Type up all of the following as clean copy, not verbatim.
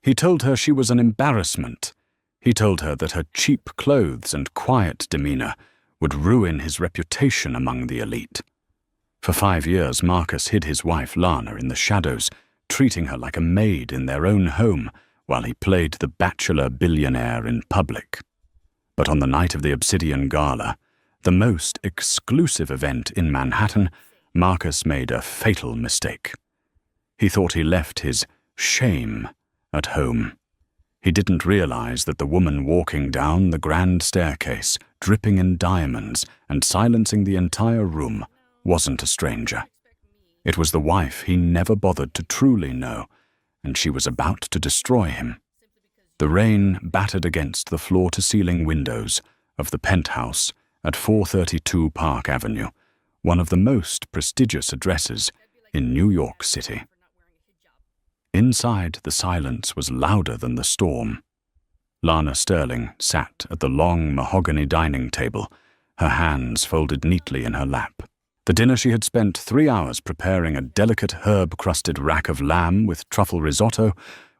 He told her she was an embarrassment. He told her that her cheap clothes and quiet demeanor would ruin his reputation among the elite. For 5 years, Marcus hid his wife Lana in the shadows, treating her like a maid in their own home while he played the bachelor billionaire in public. But on the night of the Obsidian Gala, the most exclusive event in Manhattan, Marcus made a fatal mistake. He thought he left his shame at home. He didn't realize that the woman walking down the grand staircase, dripping in diamonds and silencing the entire room, wasn't a stranger. It was the wife he never bothered to truly know, and she was about to destroy him. The rain battered against the floor-to-ceiling windows of the penthouse at 432 Park Avenue, one of the most prestigious addresses in New York City. Inside, the silence was louder than the storm. Lana Sterling sat at the long mahogany dining table, her hands folded neatly in her lap. The dinner she had spent 3 hours preparing, a delicate herb-crusted rack of lamb with truffle risotto,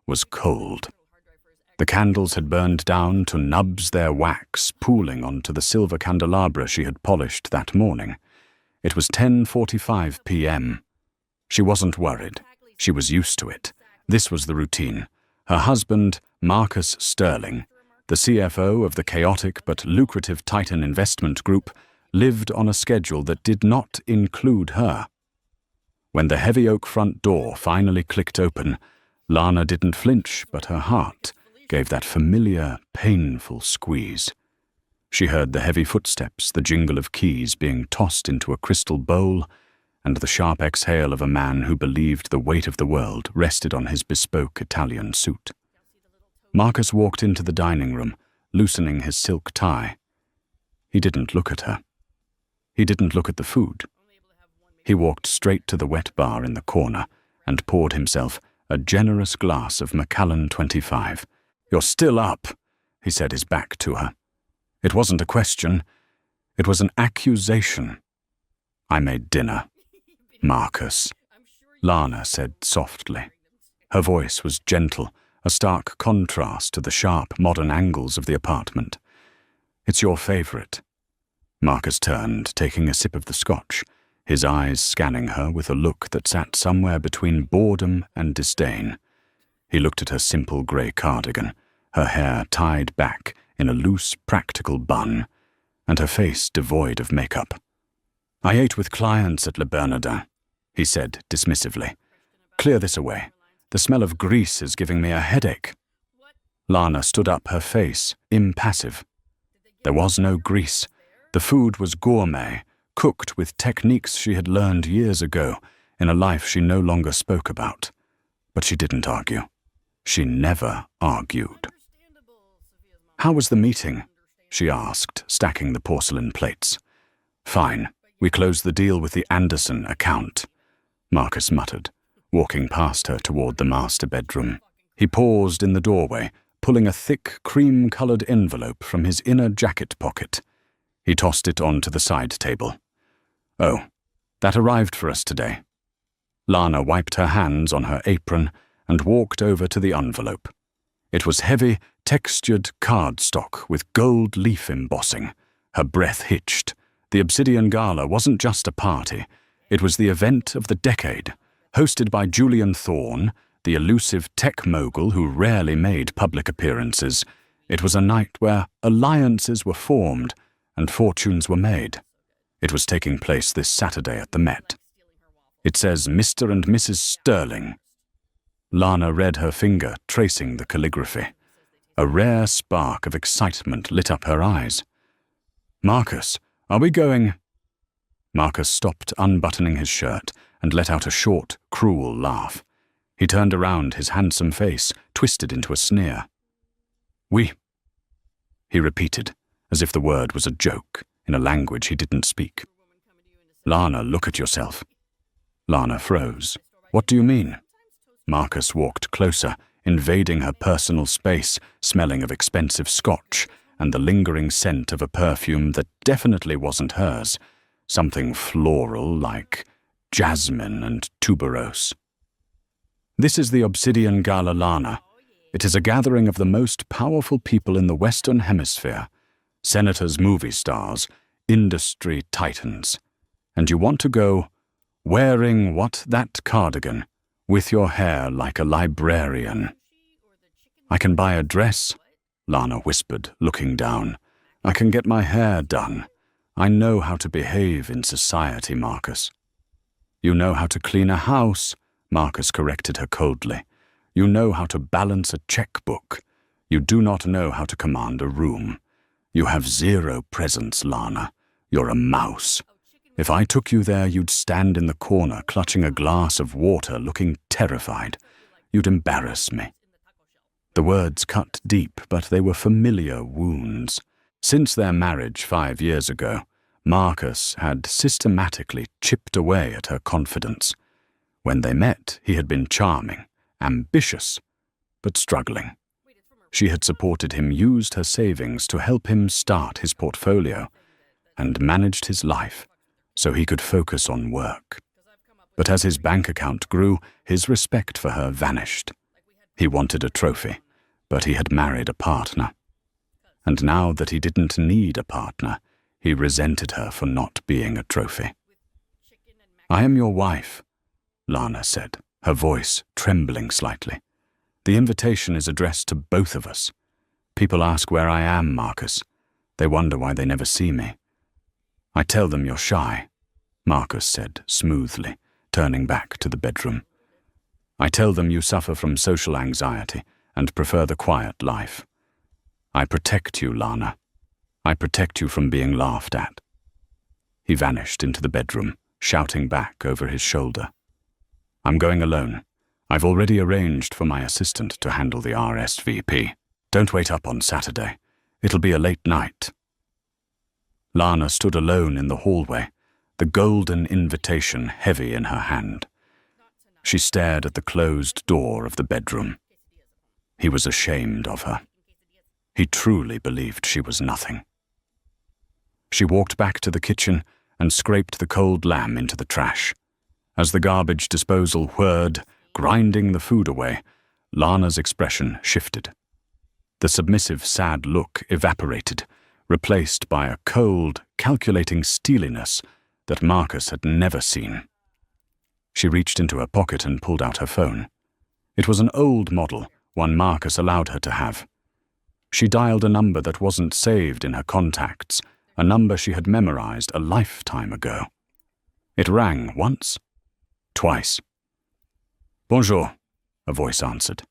was cold. The candles had burned down to nubs, their wax pooling onto the silver candelabra she had polished that morning. It was 10:45 p.m. She wasn't worried. She was used to it. This was the routine. Her husband, Marcus Sterling, the CFO of the chaotic but lucrative Titan Investment Group, lived on a schedule that did not include her. When the heavy oak front door finally clicked open, Lana didn't flinch, but her heart gave that familiar, painful squeeze. She heard the heavy footsteps, the jingle of keys being tossed into a crystal bowl, and the sharp exhale of a man who believed the weight of the world rested on his bespoke Italian suit. Marcus walked into the dining room, loosening his silk tie. He didn't look at her. He didn't look at the food. He walked straight to the wet bar in the corner and poured himself a generous glass of Macallan 25. "You're still up," he said, his back to her. It wasn't a question. It was an accusation. "I made dinner, Marcus," Lana said softly. Her voice was gentle, a stark contrast to the sharp, modern angles of the apartment. "It's your favorite." Marcus turned, taking a sip of the scotch, his eyes scanning her with a look that sat somewhere between boredom and disdain. He looked at her simple grey cardigan, her hair tied back in a loose, practical bun, and her face devoid of makeup. "I ate with clients at Le Bernardin," he said dismissively. "Clear this away. The smell of grease is giving me a headache." Lana stood up, her face impassive. There was no grease. The food was gourmet, cooked with techniques she had learned years ago in a life she no longer spoke about. But she didn't argue. She never argued. "How was the meeting?" she asked, stacking the porcelain plates. "Fine. We closed the deal with the Anderson account," Marcus muttered, walking past her toward the master bedroom. He paused in the doorway, pulling a thick, cream-colored envelope from his inner jacket pocket. He tossed it onto the side table. "Oh, that arrived for us today." Lana wiped her hands on her apron and walked over to the envelope. It was heavy, textured cardstock with gold leaf embossing. Her breath hitched. The Obsidian Gala wasn't just a party. It was the event of the decade, hosted by Julian Thorne, the elusive tech mogul who rarely made public appearances. It was a night where alliances were formed and fortunes were made. It was taking place this Saturday at the Met. "It says Mr. and Mrs. Sterling." Lana read her finger, tracing the calligraphy. A rare spark of excitement lit up her eyes. "Marcus, are we going?" Marcus stopped unbuttoning his shirt and let out a short, cruel laugh. He turned around, his handsome face twisted into a sneer. "We," he repeated, as if the word was a joke, in a language he didn't speak. "Lana, look at yourself." Lana froze. "What do you mean?" Marcus walked closer, invading her personal space, smelling of expensive scotch and the lingering scent of a perfume that definitely wasn't hers, something floral like jasmine and tuberose. "This is the Obsidian Gala, Lana. It is a gathering of the most powerful people in the Western Hemisphere, senators, movie stars, industry titans. And you want to go wearing that cardigan, with your hair like a librarian. I can buy a dress, Lana whispered, looking down. I can get my hair done. I know how to behave in society, Marcus. You know how to clean a house, Marcus corrected her coldly. You know how to balance a checkbook. You do not know how to command a room. You have zero presence, Lana. You're a mouse. If I took you there, you'd stand in the corner, clutching a glass of water, looking terrified. You'd embarrass me. The words cut deep, but they were familiar wounds. Since their marriage 5 years ago, Marcus had systematically chipped away at her confidence. When they met, he had been charming, ambitious, but struggling. She had supported him, used her savings to help him start his portfolio, and managed his life so he could focus on work. But as his bank account grew, his respect for her vanished. He wanted a trophy, but he had married a partner. And now that he didn't need a partner, he resented her for not being a trophy. I am your wife, Lana said, her voice trembling slightly. The invitation is addressed to both of us. People ask where I am, Marcus. They wonder why they never see me. I tell them you're shy, Marcus said smoothly, turning back to the bedroom. I tell them you suffer from social anxiety and prefer the quiet life. I protect you, Lana. I protect you from being laughed at. He vanished into the bedroom, shouting back over his shoulder. I'm going alone. I've already arranged for my assistant to handle the RSVP. Don't wait up on Saturday. It'll be a late night. Lana stood alone in the hallway, the golden invitation heavy in her hand. She stared at the closed door of the bedroom. He was ashamed of her. He truly believed she was nothing. She walked back to the kitchen and scraped the cold lamb into the trash. As the garbage disposal whirred, grinding the food away, Lana's expression shifted. The submissive, sad look evaporated, replaced by a cold, calculating steeliness that Marcus had never seen. She reached into her pocket and pulled out her phone. It was an old model, one Marcus allowed her to have. She dialed a number that wasn't saved in her contacts, a number she had memorized a lifetime ago. It rang once, twice. Bonjour, a voice answered.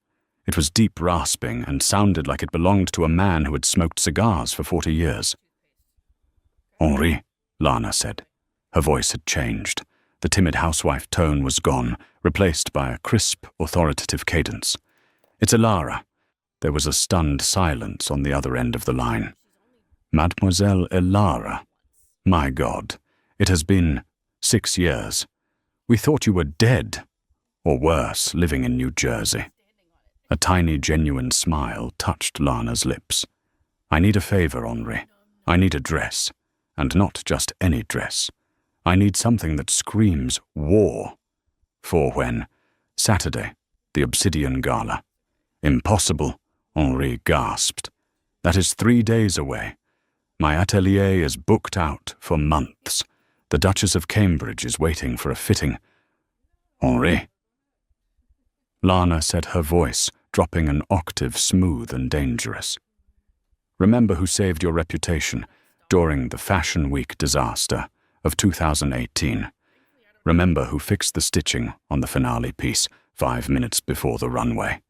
It was deep rasping and sounded like it belonged to a man who had smoked cigars for 40 years. Henri, Lana said. Her voice had changed. The timid housewife tone was gone, replaced by a crisp, authoritative cadence. It's Elara. There was a stunned silence on the other end of the line. Mademoiselle Elara. My God, it has been 6 years. We thought you were dead, or worse, living in New Jersey. A tiny, genuine smile touched Lana's lips. I need a favor, Henri. I need a dress, and not just any dress. I need something that screams war. For when? Saturday, the Obsidian Gala. Impossible, Henri gasped. That is 3 days away. My atelier is booked out for months. The Duchess of Cambridge is waiting for a fitting. Henri. Lana said, her voice dropping an octave smooth and dangerous. Remember who saved your reputation during the Fashion Week disaster of 2018. Remember who fixed the stitching on the finale piece 5 minutes before the runway.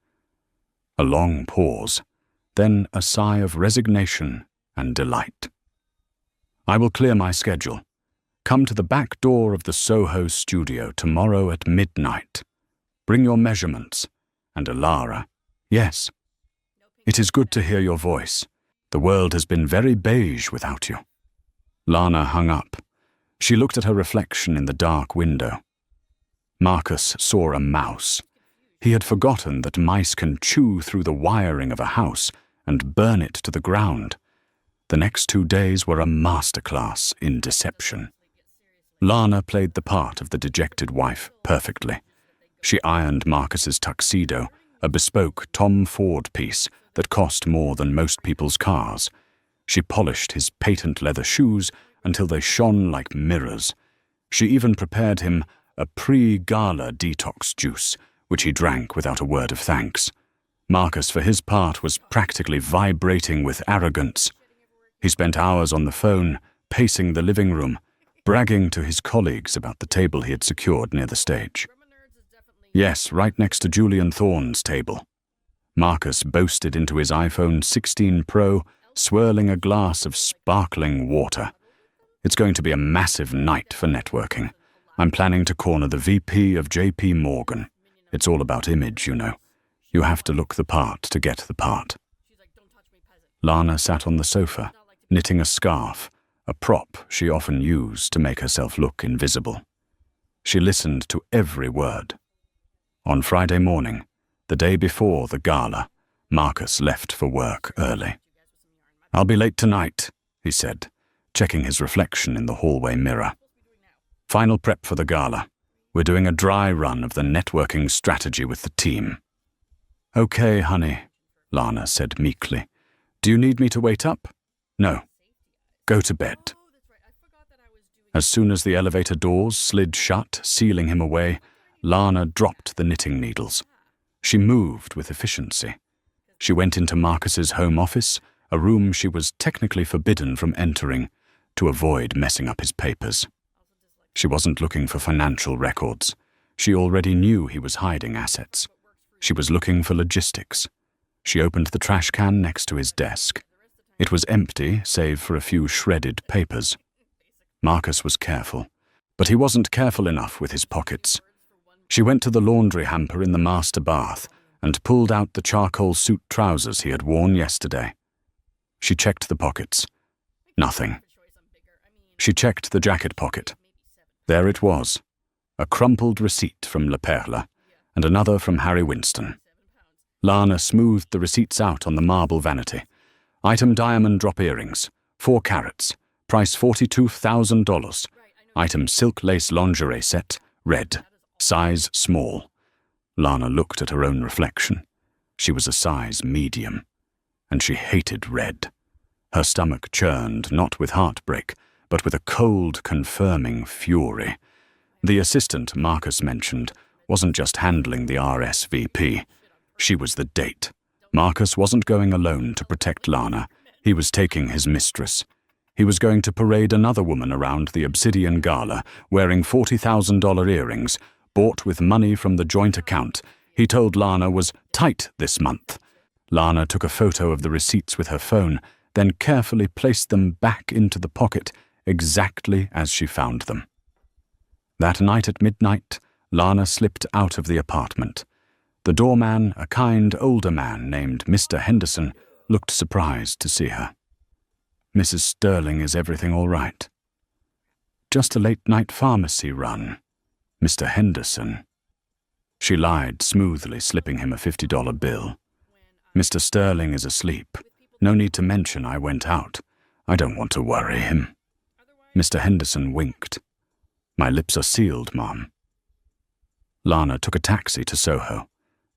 A long pause, then a sigh of resignation and delight. I will clear my schedule. Come to the back door of the Soho studio tomorrow at midnight. Bring your measurements. And Elara, yes. It is good to hear your voice. The world has been very beige without you. Lana hung up. She looked at her reflection in the dark window. Marcus saw a mouse. He had forgotten that mice can chew through the wiring of a house and burn it to the ground. The next 2 days were a masterclass in deception. Lana played the part of the dejected wife perfectly. She ironed Marcus's tuxedo, a bespoke Tom Ford piece that cost more than most people's cars. She polished his patent leather shoes until they shone like mirrors. She even prepared him a pre-Gala detox juice, which he drank without a word of thanks. Marcus, for his part, was practically vibrating with arrogance. He spent hours on the phone, pacing the living room, bragging to his colleagues about the table he had secured near the stage. Yes, right next to Julian Thorne's table. Marcus boasted into his iPhone 16 Pro, swirling a glass of sparkling water. It's going to be a massive night for networking. I'm planning to corner the VP of JP Morgan. It's all about image, you know. You have to look the part to get the part. Lana sat on the sofa, knitting a scarf, a prop she often used to make herself look invisible. She listened to every word. On Friday morning, the day before the gala, Marcus left for work early. "I'll be late tonight," he said, checking his reflection in the hallway mirror. "Final prep for the gala. We're doing a dry run of the networking strategy with the team." "Okay, honey," Lana said meekly. "Do you need me to wait up?" "No. Go to bed." As soon as the elevator doors slid shut, sealing him away, Lana dropped the knitting needles. She moved with efficiency. She went into Marcus's home office, a room she was technically forbidden from entering, to avoid messing up his papers. She wasn't looking for financial records. She already knew he was hiding assets. She was looking for logistics. She opened the trash can next to his desk. It was empty, save for a few shredded papers. Marcus was careful, but he wasn't careful enough with his pockets. She went to the laundry hamper in the master bath and pulled out the charcoal suit trousers he had worn yesterday. She checked the pockets. Nothing. She checked the jacket pocket. There it was, a crumpled receipt from La Perla and another from Harry Winston. Lana smoothed the receipts out on the marble vanity. Item diamond drop earrings, 4 carats, price $42,000. Item silk lace lingerie set, red, size small. Lana looked at her own reflection. She was a size medium, and she hated red. Her stomach churned, not with heartbreak, but with a cold, confirming fury. The assistant Marcus mentioned wasn't just handling the RSVP. She was the date. Marcus wasn't going alone to protect Lana. He was taking his mistress. He was going to parade another woman around the Obsidian Gala, wearing $40,000 earrings, bought with money from the joint account he told Lana was tight this month. Lana took a photo of the receipts with her phone, then carefully placed them back into the pocket exactly as she found them. That night at midnight, Lana slipped out of the apartment. The doorman, a kind older man named Mr. Henderson, looked surprised to see her. "Mrs. Sterling, is everything all right?" "Just a late-night pharmacy run, Mr. Henderson." She lied smoothly, slipping him a $50 bill. "Mr. Sterling is asleep. No need to mention I went out. I don't want to worry him." Mr. Henderson winked. "My lips are sealed, Mom." Lana took a taxi to Soho.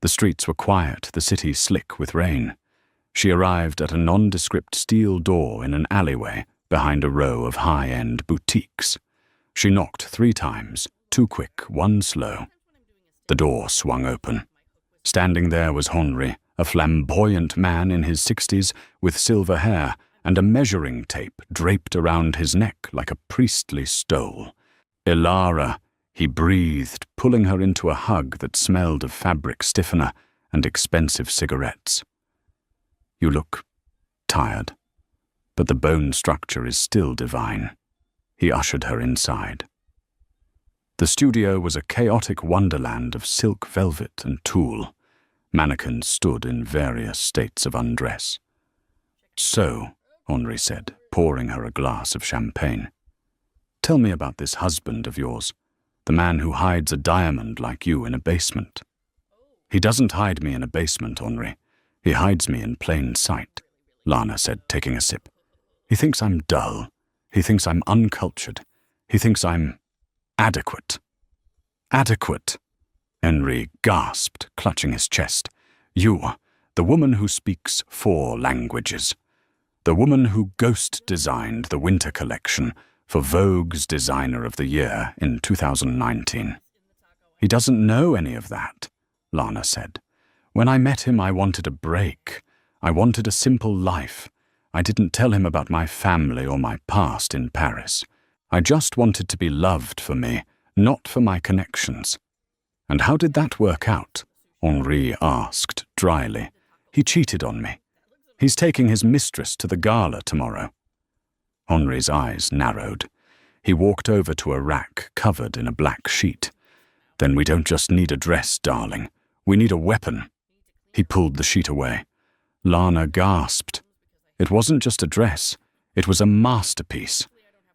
The streets were quiet, the city slick with rain. She arrived at a nondescript steel door in an alleyway behind a row of high-end boutiques. She knocked 3 times, 2 quick, 1 slow. The door swung open. Standing there was Henri, a flamboyant man in his 60s with silver hair and a measuring tape draped around his neck like a priestly stole. "Ilara," he breathed, pulling her into a hug that smelled of fabric stiffener and expensive cigarettes. "You look tired, but the bone structure is still divine." He ushered her inside. The studio was a chaotic wonderland of silk velvet and tulle. Mannequins stood in various states of undress. "So," Henri said, pouring her a glass of champagne, "tell me about this husband of yours, the man who hides a diamond like you in a basement." "He doesn't hide me in a basement, Henri. He hides me in plain sight," Lana said, taking a sip. "He thinks I'm dull. He thinks I'm uncultured. He thinks I'm adequate." "Adequate," Henri gasped, clutching his chest. You, the woman who speaks 4 languages. The woman who ghost-designed the winter collection for Vogue's Designer of the Year in 2019. He doesn't know any of that, Lana said. When I met him, I wanted a break. I wanted a simple life. I didn't tell him about my family or my past in Paris. I just wanted to be loved for me, not for my connections. And how did that work out? Henri asked dryly. He cheated on me. He's taking his mistress to the Gala tomorrow. Henri's eyes narrowed. He walked over to a rack covered in a black sheet. Then we don't just need a dress, darling. We need a weapon. He pulled the sheet away. Lana gasped. It wasn't just a dress. It was a masterpiece.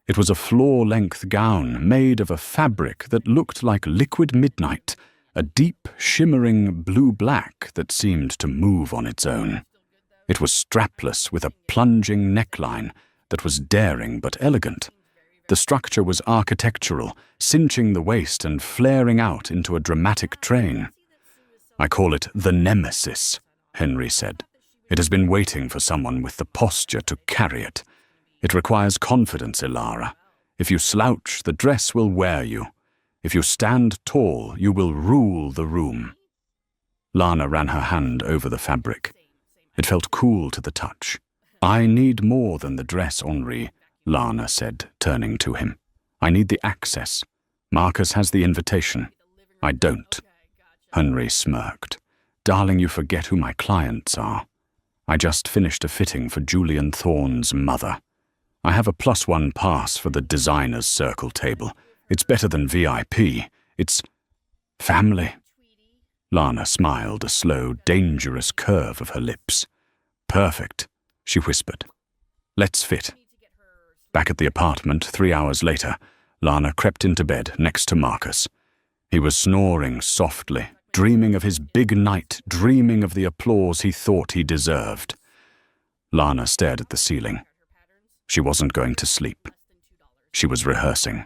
It was a floor-length gown made of a fabric that looked like liquid midnight, a deep, shimmering blue-black that seemed to move on its own. It was strapless with a plunging neckline that was daring but elegant. The structure was architectural, cinching the waist and flaring out into a dramatic train. I call it the nemesis, Henri said. It has been waiting for someone with the posture to carry it. It requires confidence, Ilara. If you slouch, the dress will wear you. If you stand tall, you will rule the room. Lana ran her hand over the fabric. It felt cool to the touch. I need more than the dress, Henri, Lana said, turning to him. I need the access. Marcus has the invitation. I don't. Henri smirked. Darling, you forget who my clients are. I just finished a fitting for Julian Thorne's mother. I have a +1 pass for the designer's circle table. It's better than VIP. It's family. Lana smiled, a slow, dangerous curve of her lips. Perfect, she whispered. Let's fit. Back at the apartment 3 hours later, Lana crept into bed next to Marcus. He was snoring softly, dreaming of his big night, dreaming of the applause he thought he deserved. Lana stared at the ceiling. She wasn't going to sleep. She was rehearsing.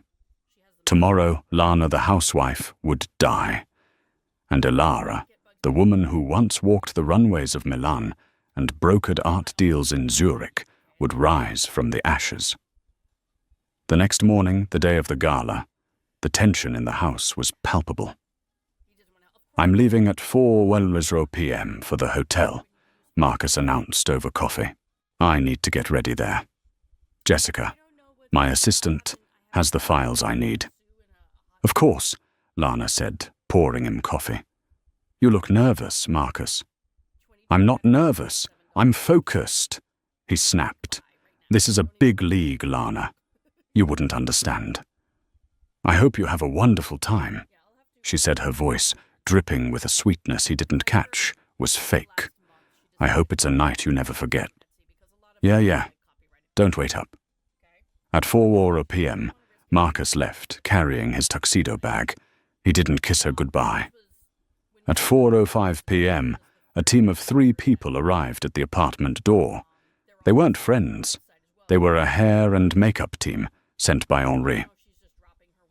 Tomorrow, Lana the housewife would die. And Ilara, the woman who once walked the runways of Milan and brokered art deals in Zurich, would rise from the ashes. The next morning, the day of the gala, the tension in the house was palpable. I'm leaving at 4:00 p.m. for the hotel, Marcus announced over coffee. I need to get ready there. Jessica, my assistant, has the files I need. Of course, Lana said, pouring him coffee. You look nervous, Marcus. I'm not nervous. I'm focused, he snapped. This is a big league, Lana. You wouldn't understand. I hope you have a wonderful time, she said, her voice, dripping with a sweetness he didn't catch, was fake. I hope it's a night you never forget. Yeah. Don't wait up. At 4:00 p.m., Marcus left, carrying his tuxedo bag. He didn't kiss her goodbye. At 4:05 p.m., a team of 3 people arrived at the apartment door. They weren't friends. They were a hair and makeup team sent by Henri.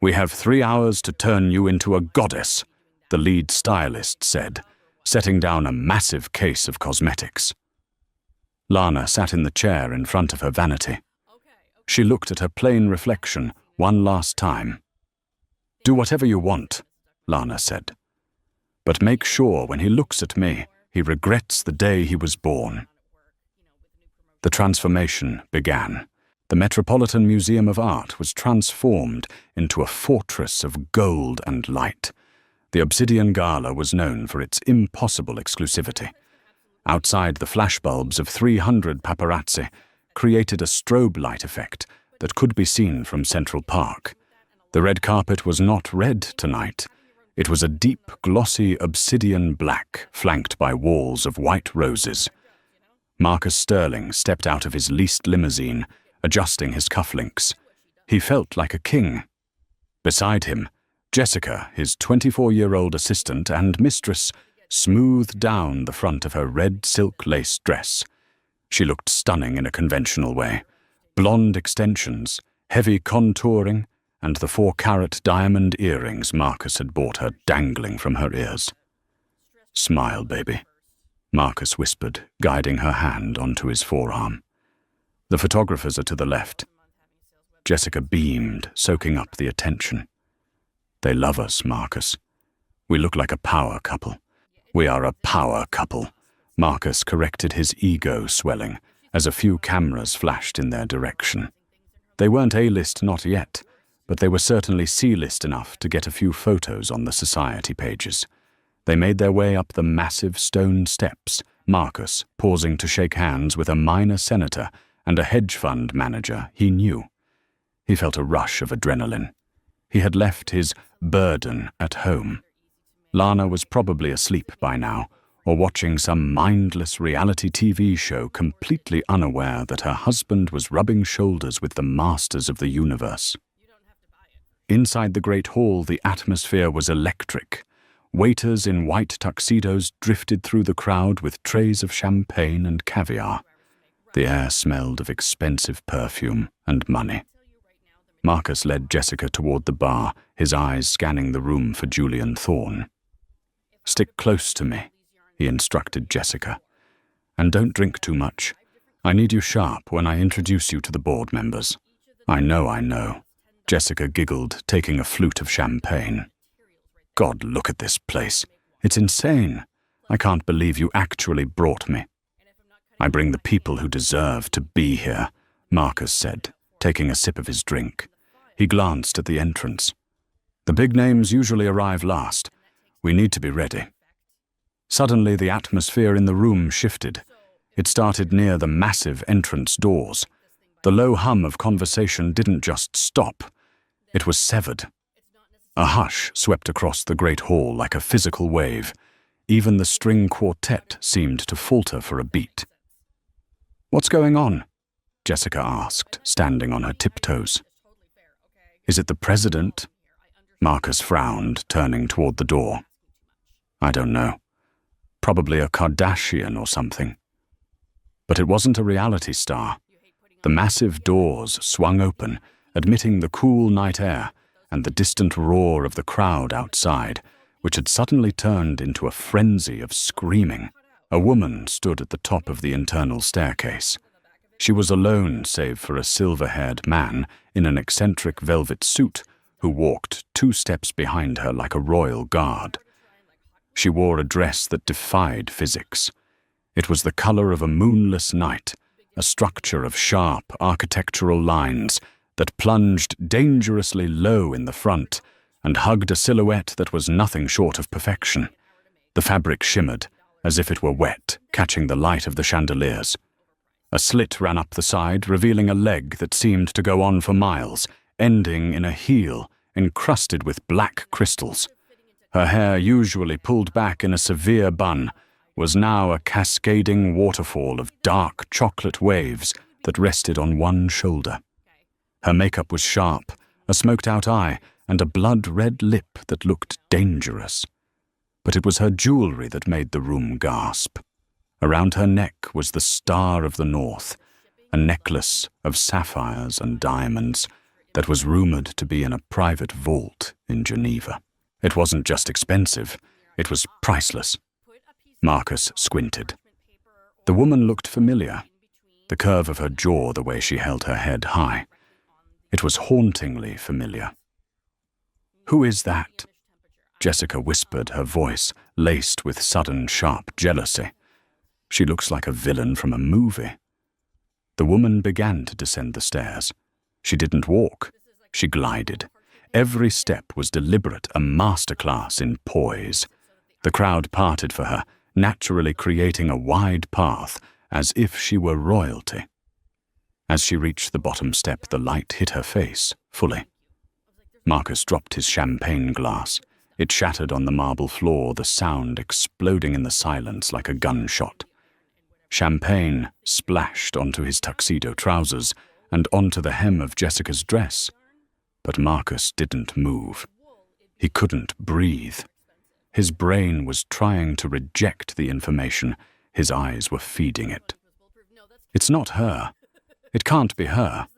We have 3 hours to turn you into a goddess, the lead stylist said, setting down a massive case of cosmetics. Lana sat in the chair in front of her vanity. She looked at her plain reflection one last time. Do whatever you want, Lana said. But make sure when he looks at me, he regrets the day he was born. The transformation began. The Metropolitan Museum of Art was transformed into a fortress of gold and light. The Obsidian Gala was known for its impossible exclusivity. Outside, the flashbulbs of 300 paparazzi created a strobe light effect that could be seen from Central Park. The red carpet was not red tonight. It was a deep, glossy obsidian black, flanked by walls of white roses. Marcus Sterling stepped out of his leased limousine, adjusting his cufflinks. He felt like a king. Beside him, Jessica, his 24-year-old assistant and mistress, smoothed down the front of her red silk lace dress. She looked stunning in a conventional way. Blonde extensions, heavy contouring, and the 4-carat diamond earrings Marcus had bought her dangling from her ears. Smile, baby. Marcus whispered, guiding her hand onto his forearm. The photographers are to the left. Jessica beamed, soaking up the attention. They love us, Marcus. We look like a power couple. We are a power couple. Marcus corrected his ego swelling as a few cameras flashed in their direction. They weren't A-list not yet, but they were certainly C-list enough to get a few photos on the society pages. They made their way up the massive stone steps, Marcus pausing to shake hands with a minor senator and a hedge fund manager he knew. He felt a rush of adrenaline. He had left his burden at home. Lana was probably asleep by now, or watching some mindless reality TV show, completely unaware that her husband was rubbing shoulders with the masters of the universe. Inside the great hall, the atmosphere was electric. Waiters in white tuxedos drifted through the crowd with trays of champagne and caviar. The air smelled of expensive perfume and money. Marcus led Jessica toward the bar, his eyes scanning the room for Julian Thorne. "Stick close to me," he instructed Jessica. "And don't drink too much. I need you sharp when I introduce you to the board members." I know. Jessica giggled, taking a flute of champagne. "God, look at this place. It's insane. I can't believe you actually brought me." "I bring the people who deserve to be here," Marcus said, taking a sip of his drink. He glanced at the entrance. "The big names usually arrive last. We need to be ready." Suddenly, the atmosphere in the room shifted. It started near the massive entrance doors. The low hum of conversation didn't just stop. It was severed. A hush swept across the great hall like a physical wave. Even the string quartet seemed to falter for a beat. "What's going on?" Jessica asked, standing on her tiptoes. "Is it the president?" Marcus frowned, turning toward the door. "I don't know. Probably a Kardashian or something." But it wasn't a reality star. The massive doors swung open, admitting the cool night air and the distant roar of the crowd outside, which had suddenly turned into a frenzy of screaming. A woman stood at the top of the internal staircase. She was alone save for a silver-haired man in an eccentric velvet suit who walked 2 steps behind her like a royal guard. She wore a dress that defied physics. It was the color of a moonless night, a structure of sharp architectural lines that plunged dangerously low in the front and hugged a silhouette that was nothing short of perfection. The fabric shimmered, as if it were wet, catching the light of the chandeliers. A slit ran up the side, revealing a leg that seemed to go on for miles, ending in a heel encrusted with black crystals. Her hair, usually pulled back in a severe bun, was now a cascading waterfall of dark chocolate waves that rested on one shoulder. Her makeup was sharp, a smoked-out eye, and a blood-red lip that looked dangerous. But it was her jewelry that made the room gasp. Around her neck was the Star of the North, a necklace of sapphires and diamonds that was rumored to be in a private vault in Geneva. It wasn't just expensive, it was priceless. Marcus squinted. The woman looked familiar, the curve of her jaw, the way she held her head high. It was hauntingly familiar. "Who is that?" Jessica whispered, her voice laced with sudden, sharp jealousy. "She looks like a villain from a movie." The woman began to descend the stairs. She didn't walk, she glided. Every step was deliberate, a masterclass in poise. The crowd parted for her, naturally creating a wide path, as if she were royalty. As she reached the bottom step, the light hit her face, fully. Marcus dropped his champagne glass. It shattered on the marble floor, the sound exploding in the silence like a gunshot. Champagne splashed onto his tuxedo trousers and onto the hem of Jessica's dress. But Marcus didn't move. He couldn't breathe. His brain was trying to reject the information. His eyes were feeding it. It's not her. It can't be her.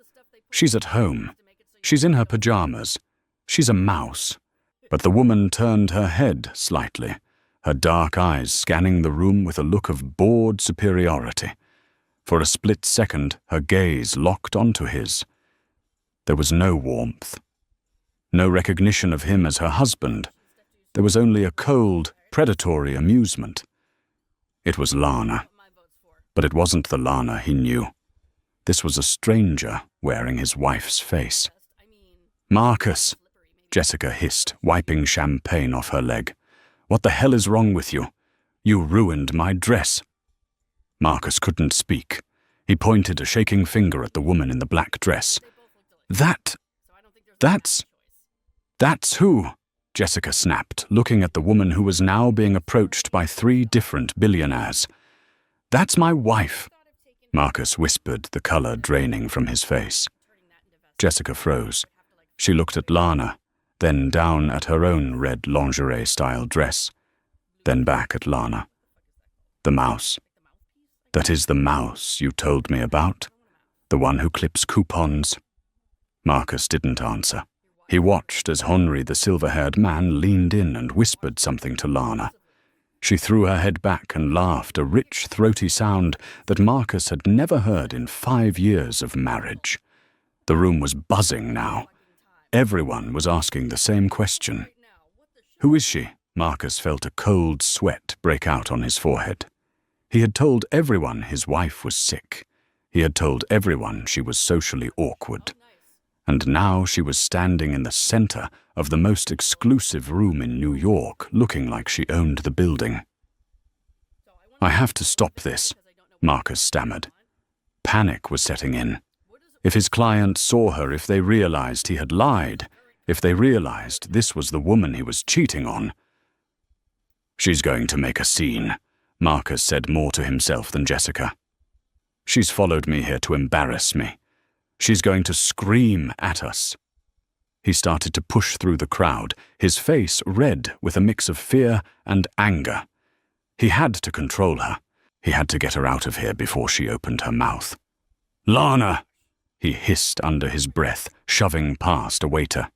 She's at home. She's in her pajamas. She's a mouse. But the woman turned her head slightly. her dark eyes scanning the room with a look of bored superiority. For a split second, her gaze locked onto his. There was no warmth, no recognition of him as her husband. There was only a cold, predatory amusement. It was Lana, but it wasn't the Lana he knew. This was a stranger wearing his wife's face. "Marcus," Jessica hissed, wiping champagne off her leg. "What the hell is wrong with you? You ruined my dress." Marcus couldn't speak. He pointed a shaking finger at the woman in the black dress. That's who?" Jessica snapped, looking at the woman who was now being approached by 3 different billionaires. "That's my wife," Marcus whispered, the color draining from his face. Jessica froze. She looked at Lana, then down at her own red lingerie-style dress, then back at Lana. "The mouse. That is the mouse you told me about, the one who clips coupons." Marcus didn't answer. He watched as Henri, the silver-haired man, leaned in and whispered something to Lana. She threw her head back and laughed, a rich, throaty sound that Marcus had never heard in 5 years of marriage. The room was buzzing now. Everyone was asking the same question. "Who is she?" Marcus felt a cold sweat break out on his forehead. He had told everyone his wife was sick. He had told everyone she was socially awkward. And now she was standing in the center of the most exclusive room in New York, looking like she owned the building. "I have to stop this," Marcus stammered. Panic was setting in. If his clients saw her, if they realized he had lied, if they realized this was the woman he was cheating on. "She's going to make a scene," Marcus said more to himself than Jessica. "She's followed me here to embarrass me. She's going to scream at us." He started to push through the crowd, his face red with a mix of fear and anger. He had to control her. He had to get her out of here before she opened her mouth. "Lana!" he hissed under his breath, shoving past a waiter.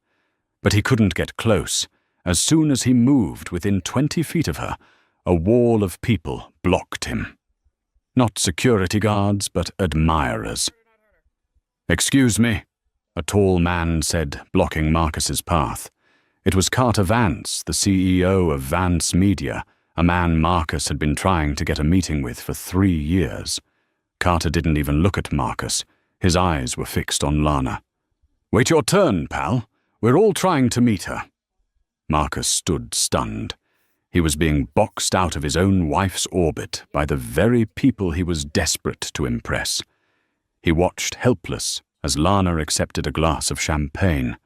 But he couldn't get close. As soon as he moved within 20 feet of her, a wall of people blocked him. Not security guards, but admirers. "Excuse me," a tall man said, blocking Marcus's path. It was Carter Vance, the CEO of Vance Media, a man Marcus had been trying to get a meeting with for 3 years. Carter didn't even look at Marcus. His eyes were fixed on Lana. "Wait your turn, pal. We're all trying to meet her." Marcus stood stunned. He was being boxed out of his own wife's orbit by the very people he was desperate to impress. He watched helpless as Lana accepted a glass of champagne.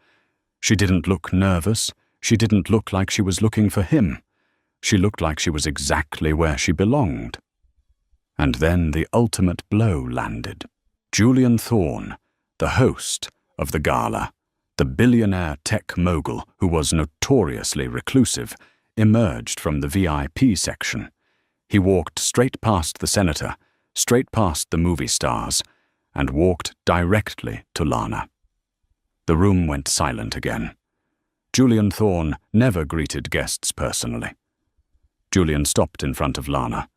She didn't look nervous. She didn't look like she was looking for him. She looked like she was exactly where she belonged. And then the ultimate blow landed. Julian Thorne, the host of the Gala, the billionaire tech mogul who was notoriously reclusive, emerged from the VIP section. He walked straight past the senator, straight past the movie stars, and walked directly to Lana. The room went silent again. Julian Thorne never greeted guests personally. Julian stopped in front of Lana.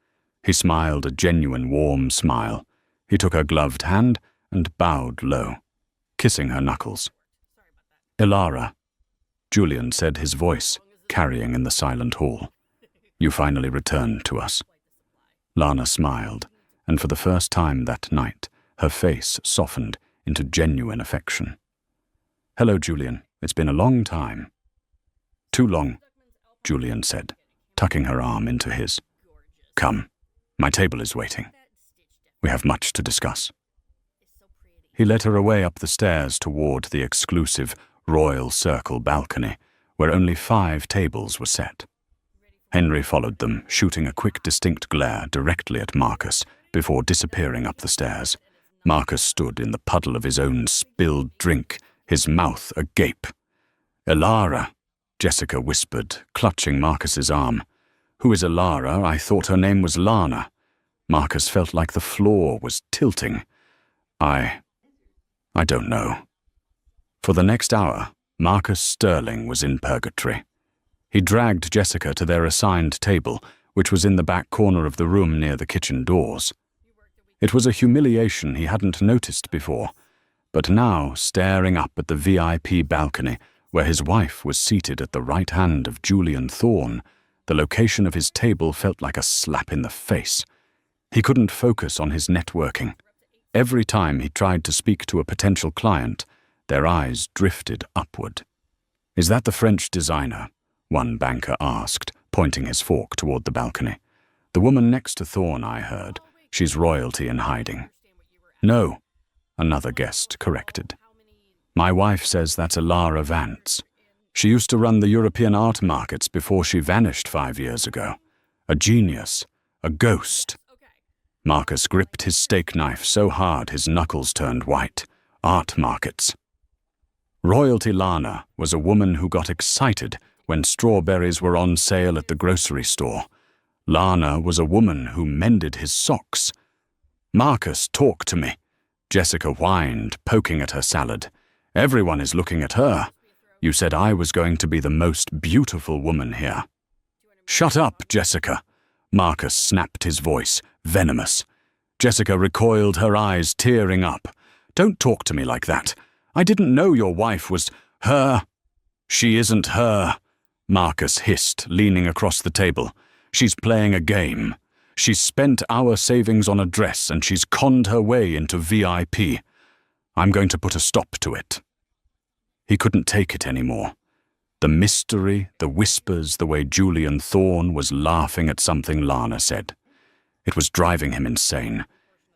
He smiled a genuine warm smile. He took her gloved hand and bowed low, kissing her knuckles. "Ilara," Julian said, his voice carrying in the silent hall. "You finally returned to us." Lana smiled, and for the first time that night, her face softened into genuine affection. "Hello, Julian. It's been a long time." "Too long," Julian said, tucking her arm into his. "Come, my table is waiting. We have much to discuss." He led her away up the stairs toward the exclusive Royal Circle balcony, where only 5 tables were set. Henri followed them, shooting a quick, distinct glare directly at Marcus before disappearing up the stairs. Marcus stood in the puddle of his own spilled drink, his mouth agape. "Ilara," Jessica whispered, clutching Marcus's arm. "Who is Ilara? I thought her name was Lana." Marcus felt like the floor was tilting. I don't know." For the next hour, Marcus Sterling was in purgatory. He dragged Jessica to their assigned table, which was in the back corner of the room near the kitchen doors. It was a humiliation he hadn't noticed before, but now, staring up at the VIP balcony, where his wife was seated at the right hand of Julian Thorne, the location of his table felt like a slap in the face. He couldn't focus on his networking. Every time he tried to speak to a potential client, their eyes drifted upward. "Is that the French designer?" one banker asked, pointing his fork toward the balcony. "The woman next to Thorne, I heard. She's royalty in hiding." "No," another guest corrected. "My wife says that's Lara Vance. She used to run the European art markets before she vanished 5 years ago. A genius, a ghost." Marcus gripped his steak knife so hard his knuckles turned white. Art markets. Royalty Lana was a woman who got excited when strawberries were on sale at the grocery store. Lana was a woman who mended his socks. "Marcus, talk to me," Jessica whined, poking at her salad. "Everyone is looking at her. You said I was going to be the most beautiful woman here." "Shut up, Jessica," Marcus snapped his voice, venomous. Jessica recoiled, her eyes tearing up. "Don't talk to me like that. I didn't know your wife was her." "She isn't her," Marcus hissed, leaning across the table. "She's playing a game. She's spent our savings on a dress and she's conned her way into VIP. I'm going to put a stop to it." He couldn't take it anymore. The mystery, the whispers, the way Julian Thorne was laughing at something Lana said. It was driving him insane.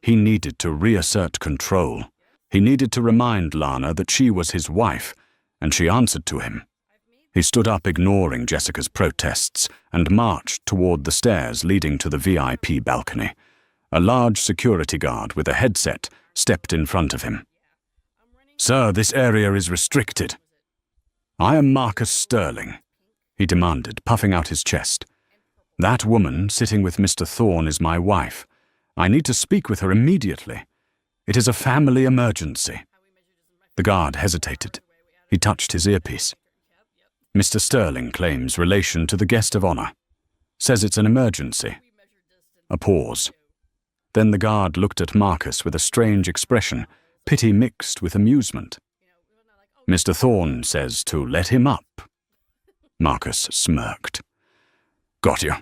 He needed to reassert control. He needed to remind Lana that she was his wife, and she answered to him. He stood up, ignoring Jessica's protests, and marched toward the stairs leading to the VIP balcony. A large security guard with a headset stepped in front of him. "Sir, this area is restricted." "I am Marcus Sterling," he demanded, puffing out his chest. "That woman sitting with Mr. Thorne is my wife. I need to speak with her immediately. It is a family emergency." The guard hesitated. He touched his earpiece. "Mr. Sterling claims relation to the guest of honor. Says it's an emergency." A pause. Then the guard looked at Marcus with a strange expression, pity mixed with amusement. "Mr. Thorne says to let him up." Marcus smirked. "Got you."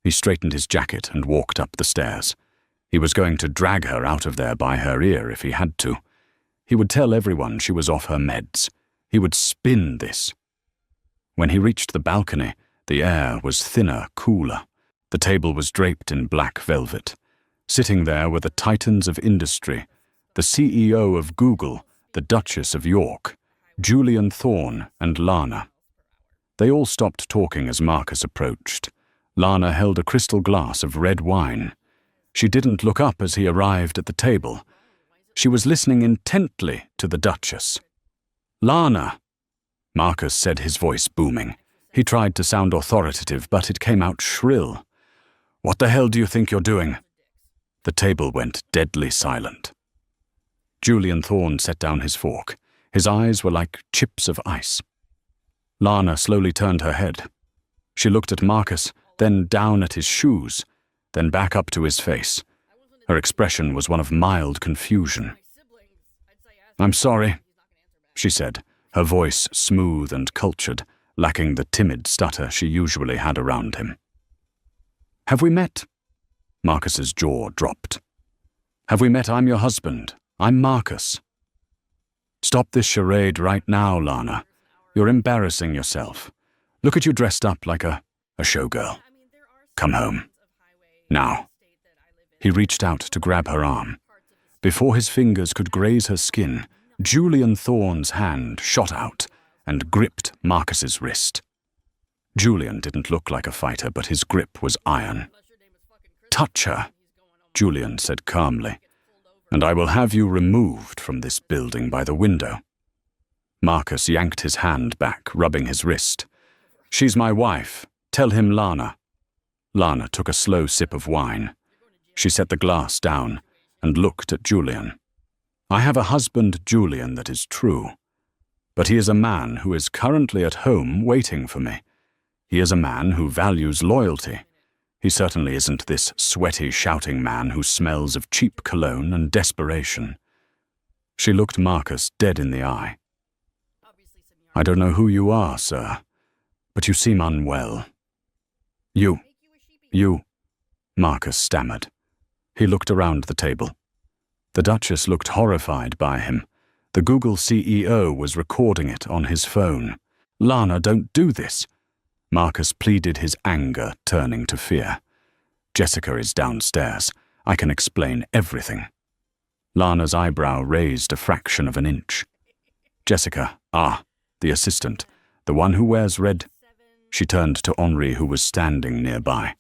He straightened his jacket and walked up the stairs. He was going to drag her out of there by her ear if he had to. He would tell everyone she was off her meds. He would spin this. When he reached the balcony, the air was thinner, cooler. The table was draped in black velvet. Sitting there were the titans of industry, the CEO of Google, the Duchess of York, Julian Thorne, and Lana. They all stopped talking as Marcus approached. Lana held a crystal glass of red wine. She didn't look up as he arrived at the table. She was listening intently to the Duchess. "Lana," Marcus said, his voice booming. He tried to sound authoritative, but it came out shrill. "What the hell do you think you're doing?" The table went deadly silent. Julian Thorne set down his fork. His eyes were like chips of ice. Lana slowly turned her head. She looked at Marcus, then down at his shoes, then back up to his face. Her expression was one of mild confusion. "I'm sorry," she said, her voice smooth and cultured, lacking the timid stutter she usually had around him. "Have we met?" Marcus's jaw dropped. "Have we met? I'm your husband. I'm Marcus." "Stop this charade right now, Lana. You're embarrassing yourself. Look at you dressed up like a showgirl. Come home. Now." He reached out to grab her arm. Before his fingers could graze her skin, Julian Thorne's hand shot out and gripped Marcus's wrist. Julian didn't look like a fighter, but his grip was iron. "Touch her," Julian said calmly, "and I will have you removed from this building by the window." Marcus yanked his hand back, rubbing his wrist. "She's my wife. Tell him Lana." Lana took a slow sip of wine. She set the glass down and looked at Julian. "I have a husband, Julian, that is true. But he is a man who is currently at home waiting for me. He is a man who values loyalty. He certainly isn't this sweaty, shouting man who smells of cheap cologne and desperation. She looked Marcus dead in the eye. I don't know who you are, sir, but you seem unwell. You, Marcus stammered. He looked around the table. The Duchess looked horrified by him. The Google CEO was recording it on his phone. Lana, don't do this. Marcus pleaded, his anger turning to fear. Jessica is downstairs. I can explain everything. Lana's eyebrow raised a fraction of an inch. Jessica, the assistant, the one who wears red. She turned to Henri, who was standing nearby.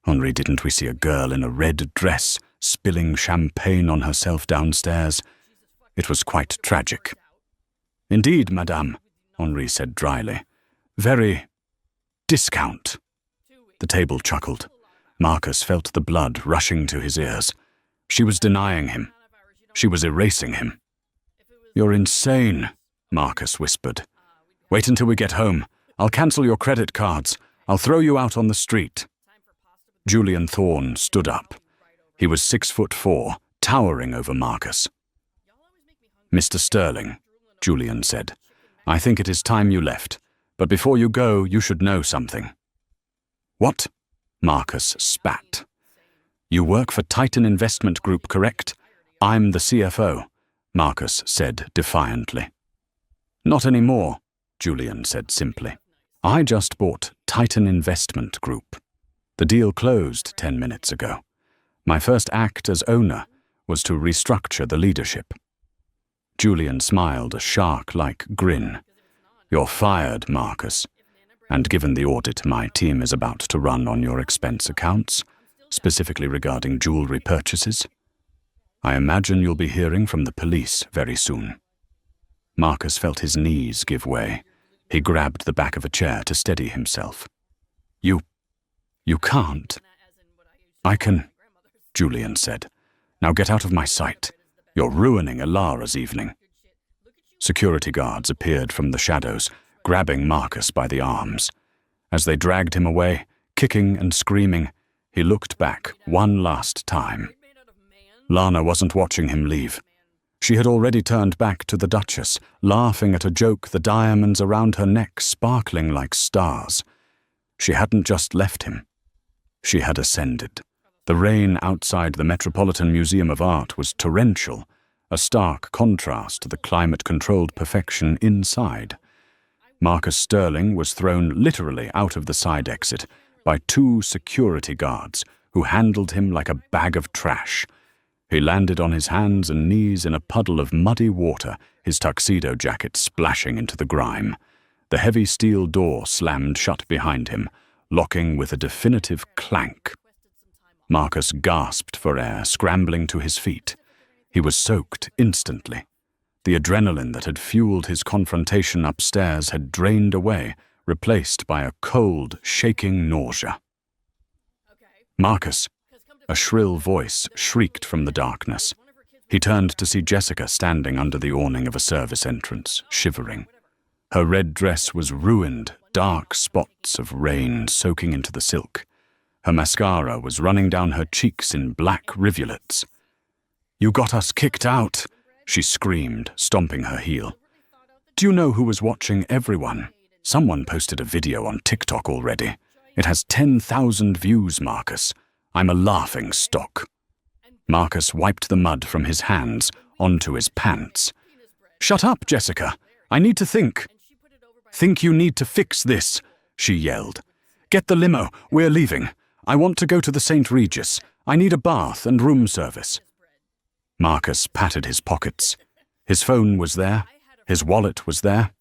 Henri, didn't we see a girl in a red dress spilling champagne on herself downstairs? It was quite tragic. Indeed, madame, Henri said dryly. Very discount. The table chuckled. Marcus felt the blood rushing to his ears. She was denying him. She was erasing him. You're insane, Marcus whispered. Wait until we get home. I'll cancel your credit cards. I'll throw you out on the street. Julian Thorne stood up. He was 6'4", towering over Marcus. Mr. Sterling, Julian said, I think it is time you left, but before you go, you should know something. What? Marcus spat. You work for Titan Investment Group, correct? I'm the CFO, Marcus said defiantly. Not anymore, Julian said simply. I just bought Titan Investment Group. The deal closed 10 minutes ago. My first act as owner was to restructure the leadership. Julian smiled a shark-like grin. You're fired, Marcus. And given the audit my team is about to run on your expense accounts, specifically regarding jewelry purchases, I imagine you'll be hearing from the police very soon. Marcus felt his knees give way. He grabbed the back of a chair to steady himself. You can't. I can, Julian said. Now get out of my sight. You're ruining Ilara's evening. Security guards appeared from the shadows, grabbing Marcus by the arms. As they dragged him away, kicking and screaming, he looked back one last time. Lana wasn't watching him leave. She had already turned back to the Duchess, laughing at a joke, the diamonds around her neck sparkling like stars. She hadn't just left him. She had ascended. The rain outside the Metropolitan Museum of Art was torrential, a stark contrast to the climate-controlled perfection inside. Marcus Sterling was thrown literally out of the side exit by 2 security guards who handled him like a bag of trash. He landed on his hands and knees in a puddle of muddy water, his tuxedo jacket splashing into the grime. The heavy steel door slammed shut behind him, locking with a definitive clank. Marcus gasped for air, scrambling to his feet. He was soaked instantly. The adrenaline that had fueled his confrontation upstairs had drained away, replaced by a cold, shaking nausea. Marcus, a shrill voice shrieked from the darkness. He turned to see Jessica standing under the awning of a service entrance, shivering. Her red dress was ruined, dark spots of rain soaking into the silk. Her mascara was running down her cheeks in black rivulets. You got us kicked out, she screamed, stomping her heel. Do you know who was watching everyone? Someone posted a video on TikTok already. It has 10,000 views, Marcus. I'm a laughing stock. Marcus wiped the mud from his hands onto his pants. Shut up, Jessica. I need to think. Think you need to fix this, she yelled. Get the limo. We're leaving. I want to go to the St. Regis. I need a bath and room service. Marcus patted his pockets. His phone was there. His wallet was there.